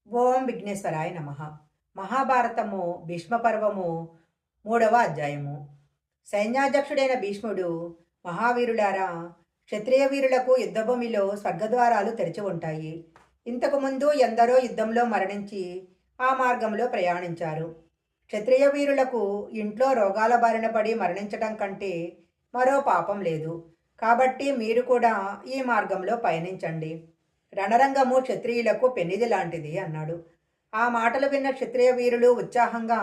ఓం విఘ్నేశ్వరాయ నమః. మహాభారతము భీష్మపర్వము 3వ అధ్యాయము. సైన్యాధ్యక్షుడైన భీష్ముడు, మహావీరులారా, క్షత్రియ వీరులకు యుద్ధభూమిలో స్వర్గద్వారాలు తెరిచి ఉంటాయి. ఇంతకుముందు ఎందరో యుద్ధంలో మరణించి ఆ మార్గంలో ప్రయాణించారు. క్షత్రియ వీరులకు ఇంట్లో రోగాల బారిన పడి మరణించటం కంటే మరో పాపం లేదు. కాబట్టి మీరు కూడా ఈ మార్గంలో పయనించండి. రణరంగము క్షత్రియులకు పెన్నిది లాంటిది అన్నాడు. ఆ మాటలు విన్న క్షత్రియ వీరులు ఉత్సాహంగా,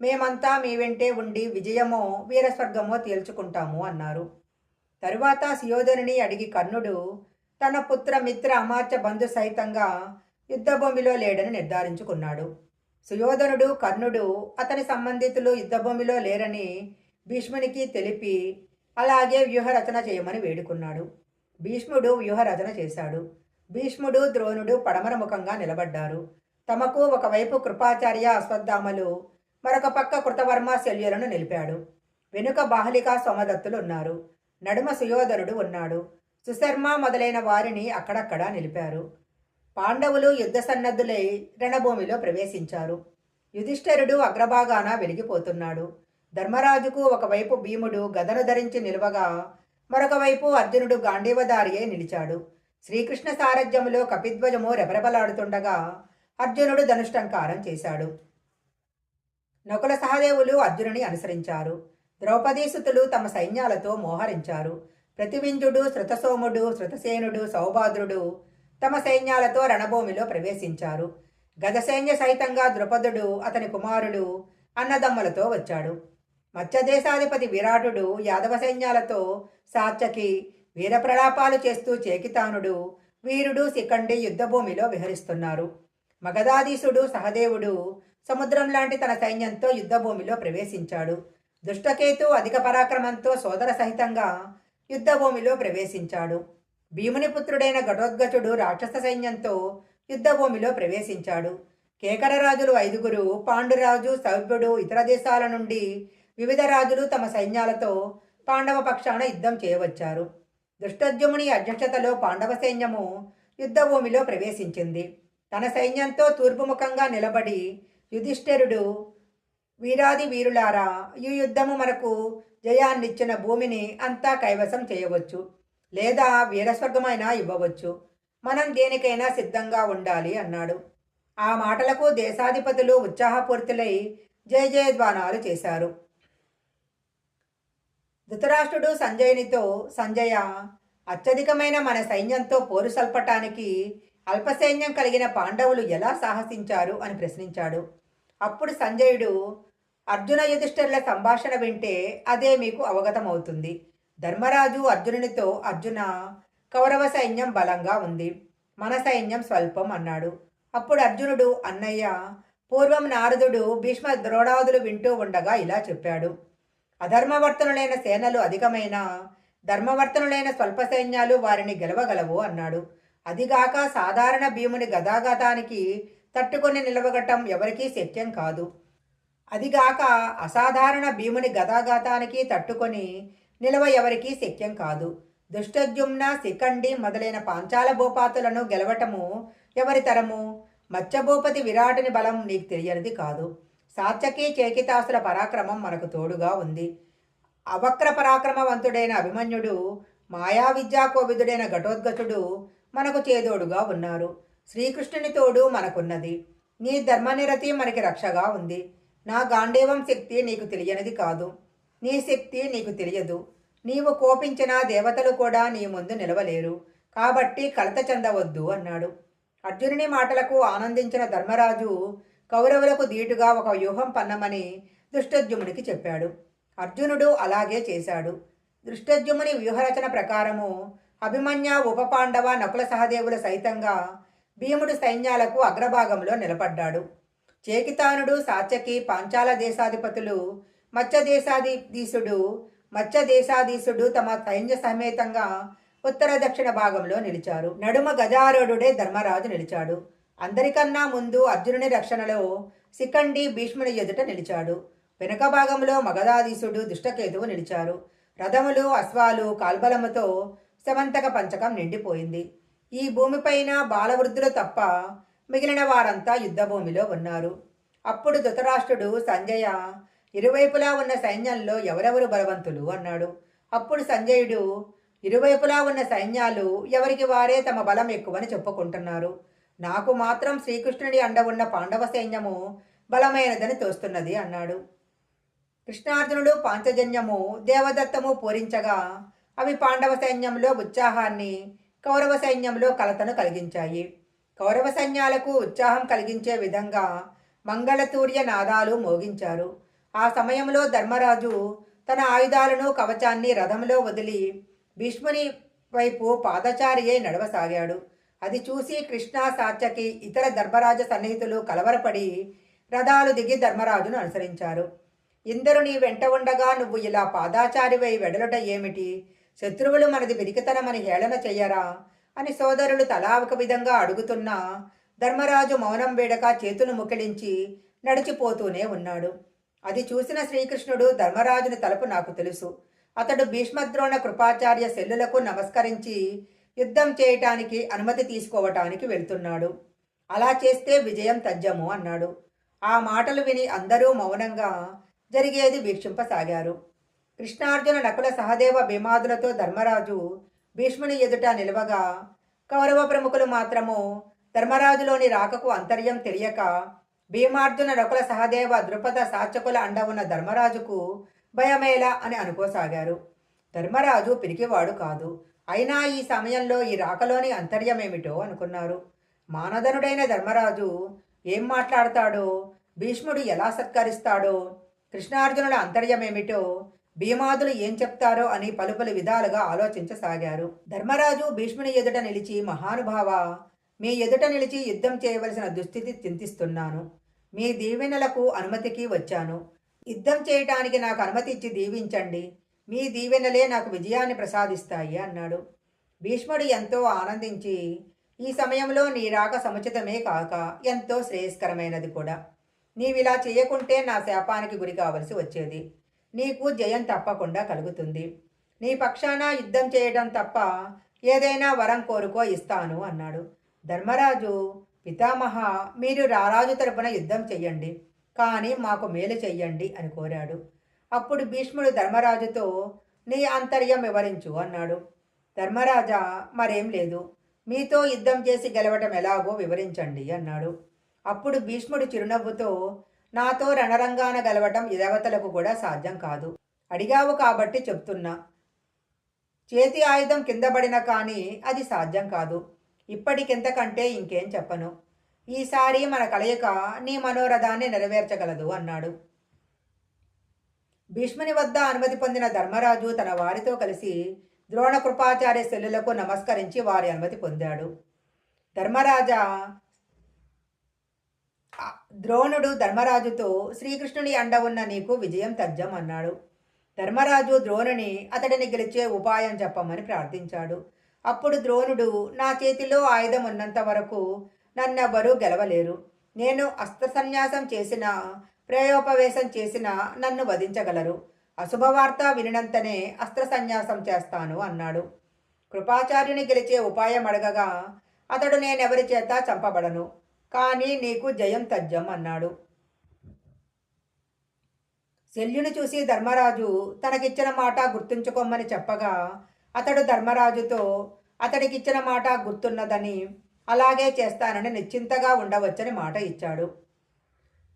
మేమంతా మీ వెంటే ఉండి విజయమో వీరస్వర్గమో తేల్చుకుంటాము అన్నారు. తరువాత సుయోధనుని అడిగి కర్ణుడు తన పుత్ర మిత్ర అమాత్య బంధు సహితంగా యుద్ధభూమిలో లేడని నిర్ధారించుకున్నాడు. సుయోధనుడు కర్ణుడు అతని సంబంధితులు యుద్ధభూమిలో లేరని భీష్మునికి తెలిపి అలాగే వ్యూహరచన చేయమని వేడుకున్నాడు. భీష్ముడు వ్యూహరచన చేశాడు. భీష్ముడు ద్రోణుడు పడమర ముఖంగా నిలబడ్డారు. తమకు ఒకవైపు కృపాచార్య అశ్వత్థామలు, మరొక పక్క కృతవర్మ శల్యులను నిలిపాడు. వెనుక బాహలిక సోమదత్తులు ఉన్నారు. నడుమ సుయోధనుడు ఉన్నాడు. సుశర్మ మొదలైన వారిని అక్కడక్కడా నిలిపారు. పాండవులు యుద్ధ సన్నద్ధులై రణభూమిలో ప్రవేశించారు. యుధిష్ఠిరుడు అగ్రభాగాన వెలిగిపోతున్నాడు. ధర్మరాజుకు ఒకవైపు భీముడు గదను ధరించి నిలువగా, మరొక వైపు అర్జునుడు గాంధీవధారి అయి నిలిచాడు. శ్రీకృష్ణ సారథ్యములో కపిధ్వజము రెపరెపలాడుతుండగా అర్జునుడు ధనుష్టంకారం చేశాడు. నకుల సహదేవులు అర్జునుని అనుసరించారు. ద్రౌపదీసుతులు తమ సైన్యాలతో మోహరించారు. ప్రతివింజుడు, శృతసోముడు, శృతసేనుడు, సౌభాద్రుడు తమ సైన్యాలతో రణభూమిలో ప్రవేశించారు. గజసైన్య సహితంగా ద్రుపదుడు, అతని కుమారుడు అన్నదమ్ములతో వచ్చాడు. మత్స్యదేశాధిపతి విరాటుడు యాదవ సైన్యాలతో సాత్యకి వీరప్రలాపాలు చేస్తూ చేకితానుడు, వీరుడు, శిఖండి యుద్ధభూమిలో విహరిస్తున్నారు. మగధాధీసుడు సహదేవుడు సముద్రం లాంటి తన సైన్యంతో యుద్ధభూమిలో ప్రవేశించాడు. దుష్టకేతు అధిక పరాక్రమంతో సోదర సహితంగా యుద్ధభూమిలో ప్రవేశించాడు. భీముని పుత్రుడైన ఘటోద్గచుడు రాక్షస సైన్యంతో యుద్ధభూమిలో ప్రవేశించాడు. కేకర రాజులు 5, పాండురాజు, సౌభ్యుడు, ఇతర దేశాల నుండి వివిధ రాజులు తమ సైన్యాలతో పాండవ పక్షాన యుద్ధం చేయవచ్చారు. ధృష్టద్యుమ్నుని అధ్యక్షతలో పాండవ సైన్యము యుద్ధభూమిలో ప్రవేశించింది. తన సైన్యంతో తూర్పుముఖంగా నిలబడి యుధిష్ఠిరుడు, వీరాది వీరులారా, ఈ యుద్ధము మనకు జయాన్నిచ్చిన భూమిని అంతా కైవసం చేయవచ్చు, లేదా వీరస్వర్గమైనా ఇవ్వవచ్చు. మనం దేనికైనా సిద్ధంగా ఉండాలి అన్నాడు. ఆ మాటలకు దేశాధిపతులు ఉత్సాహపూరితులై జయ జయధ్వానాలు చేశారు. ధృతరాష్ట్రుడు సంజయునితో, సంజయ, అత్యధికమైన మన సైన్యంతో పోరు సల్పటానికి అల్పసైన్యం కలిగిన పాండవులు ఎలా సాహసించారు అని ప్రశ్నించాడు. అప్పుడు సంజయుడు, అర్జున యుధిష్ఠిరుల సంభాషణ వింటే అదే మీకు అవగతమవుతుంది. ధర్మరాజు అర్జునునితో, అర్జున, కౌరవ సైన్యం బలంగా ఉంది, మన సైన్యం స్వల్పం అన్నాడు. అప్పుడు అర్జునుడు, అన్నయ్య, పూర్వం నారదుడు భీష్మ ద్రోణాదులు వింటూ ఉండగా ఇలా చెప్పాడు. అధర్మవర్తనులైన సేనలు అధికమైన, ధర్మవర్తనులైన స్వల్ప సైన్యాలు వారిని గెలవగలవు అన్నాడు. అదిగాక సాధారణ భీముని గదాఘాతానికి తట్టుకొని నిలవగటం ఎవరికీ శక్యం కాదు. అదిగాక అసాధారణ భీముని గదాఘాతానికి తట్టుకొని నిలవ ఎవరికీ శక్యం కాదు. దుష్టద్యుమ్న, శిఖండి మొదలైన పాంచాల భూపాతులను గెలవటము ఎవరి తరము? మత్స్యభూపతి విరాటుని బలం నీకు తెలియనిది కాదు. సాత్యకి, చేకితాసుల పరాక్రమం మనకు తోడుగా ఉంది. అవక్ర పరాక్రమవంతుడైన అభిమన్యుడు, మాయా విద్యా కోవిదుడైన ఘటోద్గచుడు మనకు చేదోడుగా ఉన్నారు. శ్రీకృష్ణుని తోడు మనకున్నది. నీ ధర్మనిరతి మనకి రక్షగా ఉంది. నా గాంధీవం శక్తి నీకు తెలియనిది కాదు. నీ శక్తి నీకు తెలియదు. నీవు కోపించిన దేవతలు కూడా నీ ముందు నిలవలేరు. కాబట్టి కలత చెందవద్దు అన్నాడు. అర్జునుని మాటలకు ఆనందించిన ధర్మరాజు కౌరవులకు దీటుగా ఒక వ్యూహం పన్నమని ధృష్టద్యుమ్నునికి చెప్పాడు. అర్జునుడు అలాగే చేశాడు. ధృష్టద్యుమ్నుని వ్యూహరచన ప్రకారము అభిమన్య, ఉపపాండవ, నకుల సహదేవుల సైతంగా భీముడు సైన్యాలకు అగ్రభాగంలో నిలబడ్డాడు. చేకితానుడు, సాత్యకి, పాంచాల దేశాధిపతులు, మత్స్యదేశాధీశుడు తమ సైన్య సమేతంగా ఉత్తర దక్షిణ భాగంలో నిలిచారు. నడుమ గజారూఢుడే ధర్మరాజు నిలిచాడు. అందరికన్నా ముందు అర్జునుని రక్షణలో శిఖండి భీష్ముని ఎదుట నిలిచాడు. వెనుక భాగంలో మగధాధీశుడు, దుష్టకేతువు నిలిచారు. రథములు, అశ్వాలు, కాల్బలముతో శమంతక పంచకం నిండిపోయింది. ఈ భూమిపైన బాలవృద్ధులు తప్ప మిగిలిన వారంతా యుద్ధభూమిలో ఉన్నారు. అప్పుడు ధృతరాష్ట్రుడు సంజయ, ఇరువైపులా ఉన్న సైన్యంలో ఎవరెవరు బలవంతులు అన్నాడు. అప్పుడు సంజయుడు, ఇరువైపులా ఉన్న సైన్యాలు ఎవరికి వారే తమ బలం ఎక్కువని చెప్పుకుంటున్నారు. నాకు మాత్రం శ్రీకృష్ణుడి అండ ఉన్న పాండవ సైన్యము బలమైనదని తోస్తున్నది అన్నాడు. కృష్ణార్జునుడు పాంచజన్యము దేవదత్తము పూరించగా అవి పాండవ సైన్యంలో ఉత్సాహాన్ని, కౌరవ సైన్యంలో కలతను కలిగించాయి. కౌరవ సైన్యాలకు ఉత్సాహం కలిగించే విధంగా మంగళతూర్య నాదాలు మోగించారు. ఆ సమయంలో ధర్మరాజు తన ఆయుధాలను కవచాన్ని రథంలో వదిలి భీష్ముని వైపు పాదచారి అయి నడవసాగాడు. అది చూసి కృష్ణ, సాత్యకి ఇతర ధర్మరాజ సన్నిహితులు కలవరపడి రథాలు దిగి ధర్మరాజును అనుసరించారు. ఇందరు నీ వెంట ఉండగా నువ్వు ఇలా పాదాచారివై వెడలుట ఏమిటి? శత్రువులు మనది పిరికితనమని హేళన చెయ్యరా అని సోదరులు తలా ఒక విధంగా అడుగుతున్నా ధర్మరాజు మౌనం వేడక చేతులు ముకిలించి నడిచిపోతూనే ఉన్నాడు. అది చూసిన శ్రీకృష్ణుడు, ధర్మరాజుని తలుపు నాకు తెలుసు. అతడు భీష్మద్రోణ కృపాచార్య శల్యులకు నమస్కరించి యుద్ధం చేయటానికి అనుమతి తీసుకోవటానికి వెళ్తున్నాడు. అలా చేస్తే విజయం తథ్యము అన్నాడు. ఆ మాటలు విని అందరూ మౌనంగా జరిగేది వీక్షింపసాగారు. కృష్ణార్జున నకుల సహదేవ భీమాదులతో ధర్మరాజు భీష్ముని ఎదుట నిలవగా కౌరవ ప్రముఖులు మాత్రము ధర్మరాజులోని రాకకు అంతర్యం తెలియక భీమార్జున నకుల సహదేవ ద్రుపద సాచకుల అండ ఉన్న ధర్మరాజుకు భయమేలా అని అనుకోసాగారు. ధర్మరాజు పిరికివాడు కాదు. అయినా ఈ సమయంలో ఈ రాకలోని అంతర్యమేమిటో అనుకున్నారు. మానధనుడైన ధర్మరాజు ఏం మాట్లాడతాడో, భీష్ముడు ఎలా సత్కరిస్తాడో, కృష్ణార్జునుల అంతర్యమేమిటో, భీమాదులు ఏం చెప్తారో అని పలు విధాలుగా ఆలోచించసాగారు. ధర్మరాజు భీష్ముని ఎదుట నిలిచి, మహానుభావ, మీ ఎదుట నిలిచి యుద్ధం చేయవలసిన దుస్థితి చింతిస్తున్నాను. మీ దీవెనలకు అనుమతికి వచ్చాను. యుద్ధం చేయటానికి నాకు అనుమతి ఇచ్చి దీవించండి. మీ దీవెనలే నాకు విజయాన్ని ప్రసాదిస్తాయి అన్నాడు. భీష్ముడు ఎంతో ఆనందించి, ఈ సమయంలో నీ రాక సముచితమే కాక ఎంతో శ్రేయస్కరమైనది కూడా. నీవిలా చేయకుంటే నా శాపానికి గురి కావలసి వచ్చేది. నీకు జయం తప్పకుండా కలుగుతుంది. నీ పక్షాన యుద్ధం చేయడం తప్ప ఏదైనా వరం కోరుకో, ఇస్తాను అన్నాడు. ధర్మరాజు, పితామహ, మీరు రారాజు తరపున యుద్ధం చెయ్యండి, కానీ మాకు మేలు చెయ్యండి అని కోరాడు. అప్పుడు భీష్ముడు ధర్మరాజుతో, నీ అంతర్యం వివరించు అన్నాడు. ధర్మరాజా, మరేం లేదు, మీతో యుద్ధం చేసి గెలవటం ఎలాగో వివరించండి అన్నాడు. అప్పుడు భీష్ముడు చిరునవ్వుతో, నాతో రణరంగాన గెలవటం దేవతలకు కూడా సాధ్యం కాదు. అడిగావు కాబట్టి చెప్తున్నా. చేతి ఆయుధం కింద పడిన కానీ అది సాధ్యం కాదు. ఇప్పటికింతకంటే ఇంకేం చెప్పను. ఈసారి మన కలయిక నీ మనోరథాన్ని నెరవేర్చగలదు అన్నాడు. భీష్ముని వద్ద అనుమతి పొందిన ధర్మరాజు తన వారితో కలిసి ద్రోణ కృపాచార్య శల్యులకు నమస్కరించి వారి అనుమతి పొందాడు. ద్రోణుడు ధర్మరాజుతో, శ్రీకృష్ణుని అండ ఉన్న నీకు విజయం తథ్యం అన్నాడు. ధర్మరాజు ద్రోణుని అతడిని గెలిచే ఉపాయం చెప్పమని ప్రార్థించాడు. అప్పుడు ద్రోణుడు, నా చేతిలో ఆయుధం ఉన్నంత వరకు నన్నెవ్వరూ గెలవలేరు. నేను అస్త్రసన్యాసం చేసినా, ప్రేయోపవేశం చేసినా నన్ను వధించగలరు. అశుభవార్త వినినంతనే అస్త్ర సన్యాసం చేస్తాను అన్నాడు. కృపాచార్యుని గెలిచే ఉపాయం అడగగా అతడు, నేనెవరి చేత చంపబడను, కానీ నీకు జయం తథ్యం అన్నాడు. శల్యుని చూసి ధర్మరాజు తనకిచ్చిన మాట గుర్తుంచుకోమని చెప్పగా అతడు ధర్మరాజుతో, అతడికిచ్చిన మాట గుర్తున్నదని, అలాగే చేస్తానని నిశ్చింతగా ఉండవచ్చని మాట ఇచ్చాడు.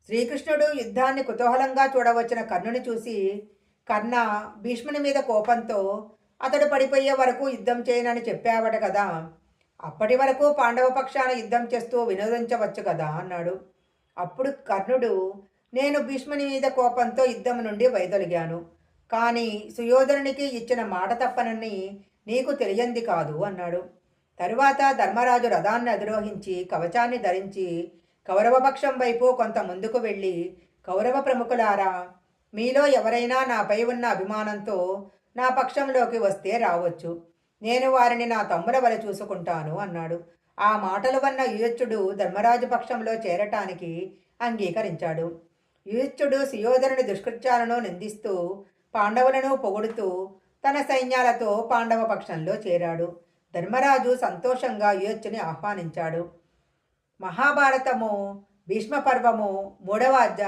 శ్రీకృష్ణుడు యుద్ధాన్ని కుతూహలంగా చూడవచ్చిన కర్ణుని చూసి, కర్ణ, భీష్ముని మీద కోపంతో, అతడు పడిపోయే వరకు యుద్ధం చేయనని చెప్పావట కదా, అప్పటి వరకు పాండవ పక్షాన యుద్ధం చేస్తూ వినోదించవచ్చు కదా అన్నాడు. అప్పుడు కర్ణుడు, నేను భీష్ముని మీద కోపంతో యుద్ధం నుండి వైదొలిగాను, కానీ సుయోధనునికి ఇచ్చిన మాట తప్పనని నీకు తెలియంది కాదు అన్నాడు. తరువాత ధర్మరాజు రథాన్ని అధిరోహించి కవచాన్ని ధరించి కౌరవపక్షం వైపు కొంత ముందుకు వెళ్ళి, కౌరవ ప్రముఖులారా, మీలో ఎవరైనా నాపై ఉన్న అభిమానంతో నా పక్షంలోకి వస్తే రావచ్చు. నేను వారిని నా తమ్ముల వలె చూసుకుంటాను అన్నాడు. ఆ మాటలు వన్న యుయుత్సుడు ధర్మరాజు పక్షంలో చేరటానికి అంగీకరించాడు. యుయుత్సుడు సుయోధనుడి దుష్కృత్యాలను నిందిస్తూ పాండవులను పొగుడుతూ తన సైన్యాలతో పాండవ పక్షంలో చేరాడు. ధర్మరాజు సంతోషంగా యుయుత్సుని ఆహ్వానించాడు. మహాభారతము భీష్మ పర్వము 3వ అధ్యాయం.